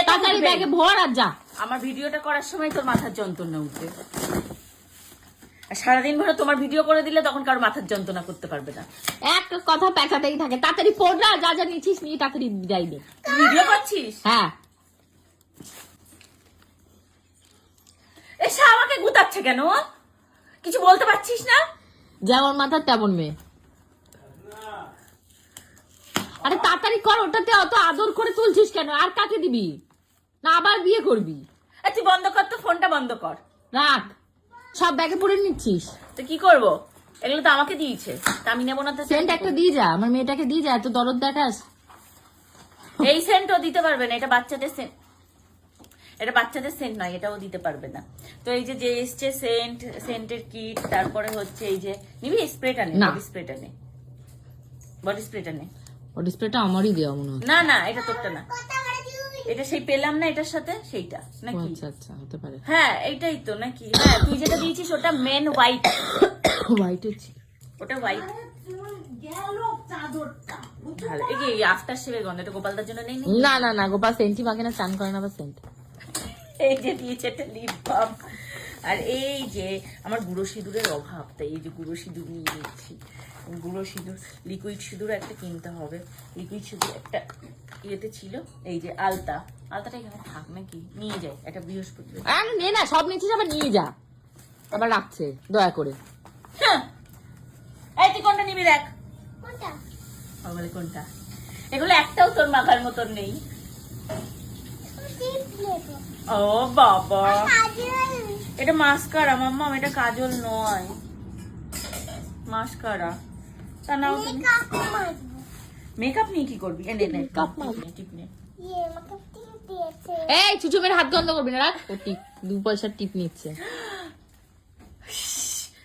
তাড়াতাড়ি ব্যাগে ভর আর যা। আমার ভিডিওটা করার সময় তোর মাথার যন্ত্রণা উঠবে, আর সারাদিন ভরে তোমার ভিডিও করে দিলে তখন কারো মাথার যন্ত্রণা করতে পারবে না। এক কথা পেঁচাতেই থাকে, তাড়াতাড়ি পড় না, যা যা নিচ্ছিস নিয়ে তাড়াতাড়ি যাই দে। ভিডিও করছিস? হ্যাঁ। এসে আমাকে গুতাচ্ছে কেন? কিছু বলতে পারছিস না? যেমন মাথা তেমন মেয়ে। আরে তাড়াতাড়ি কর, ওটাতে অত আদর করে তুলছিস কেন? আর কাকে দিবি? না আবার বিয়ে করবি? তুই বন্ধ কর তো, ফোনটা বন্ধ কর। রাখ, সব ব্যাগে পড়ে নিচ্ছিস। তো কি করবো? এগুলো তো আমাকে দিয়েছে, তা আমি নেবো না তো? সেন্ট একটা দিয়ে যা, আমার মেয়েটাকে দিয়ে যা, এত দরদ দেখাস। এই সেন্টও দিতে পারবে না, এটা বাচ্চাদের সেন্ট, এটা বাচ্চাদের সেন্ট নয়, এটাও দিতে পারবে না। তো এই যে যে এসছে সেন্টের কিট, তারপরে হচ্ছে এই যে নিবি স্প্রেটা নে, বডি স্প্রেটা নে, বডি স্প্রেটা নে। বডি স্প্রেটা আমারই দেওয়া মনে হয়। না না, এটা তোরটা না, এটা সেই পেলাম না এটার সাথে, সেইটা নাকি? আচ্ছা আচ্ছা, হতে পারে। হ্যাঁ এইটাই তো নাকি? হ্যাঁ, তুই যেটা দিয়েছিস ওটা মেন হোয়াইট, হোয়াইট হচ্ছে ওটা হোয়াইট। ভালো, এই যে আফটার শেভের গন্ধ, এটা গোপালদার জন্য নেই? না না না, গোপাল সেন্টই মাখে না, চান করে না বা সেন্ট। এই যে দিয়েছে একটা লিপ বাম, আর এই যে আমার গুঁড়ো সিঁদুরের অভাব, তাই এই যে গুঁড়ো সিঁদুর নিয়ে নিচ্ছি। গুঁড়ো সিঁদুর, লিকুইড সিঁদুর একটা কিনতে হবে। লিকুইড সিঁদুর একটা ইয়েতে ছিল, এই যে আলতাটা এখানে থাক নাকি, নিয়ে যায় একটা বৃহস্পতিবার। আরে নে না, সব নিচ্ছিস আবার নিয়ে যা, আবার রাখছে দয়া করে। হ্যাঁ, এই তুই কোনটা নিবি দেখ। বলে কোনটা? এগুলো একটাও তোর মাখার মতন নেই। ও বাবা, এটা মাস্কারা মাম্মা, এটা কাজল নয়, মাস্কারা। তা নাও, মেকআপ নিয়ে কি করবি? টিপ নে। এই চুচুমের হাত গন্ধ করবি না, রাখ। ও টিপ, 2 পয়সার টিপ নিচ্ছে।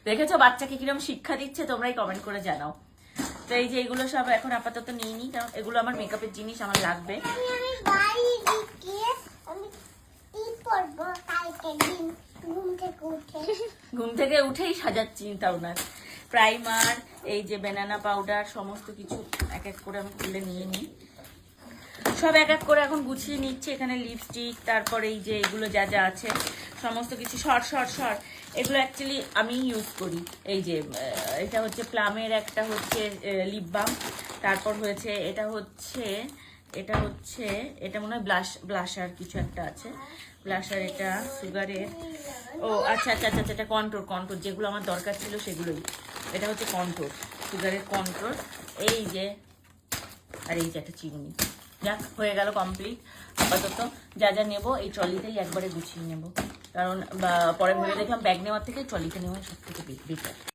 দেখেছো বাচ্চাকে কিরকম শিক্ষা দিচ্ছে? তোমরাই কমেন্ট করে জানাও। তো এই যে এগুলো সব এখন আপাতত নিয়ে নিই, কারণ এগুলো আমার মেকআপের জিনিস, আমার লাগবে। ঘুম থেকে উঠেই সাজাচ্ছি চিন্তা ওনার। প্রাইমার, এই যে ব্যানানা পাউডার, সমস্ত কিছু এক এক করে আমি তুলে নিয়ে নিই, সব এক এক করে এখন গুছিয়ে নিচ্ছি। এখানে লিপস্টিক, তারপরে এই যে এগুলো যা যা আছে সমস্ত কিছু শর্ট, এগুলো অ্যাকচুয়ালি আমি ইউজ করি। এই যে এটা হচ্ছে প্লামের একটা হচ্ছে লিপ বাম, তারপর হয়েছে এটা মনে হয় ব্লাশার কিছু একটা আছে, ব্লাশার, এটা সুগারের, ও আচ্ছা, এটা কন্ট্রোর যেগুলো আমার দরকার ছিল সেগুলোই। এটা হচ্ছে কন্ট্রোর, সুগারের কন্ট্রোর, এই যে, আর এই যে একটা চিরুনি। যাক, হয়ে গেল কমপ্লিট। আপাতত যা যা নেবো এই ট্রলিতেই একবারে গুছিয়ে নেবো, কারণ পরে ভেবে দেখলাম ব্যাগ নেওয়ার থেকে ট্রলিতে নেওয়া সব থেকে বেটার।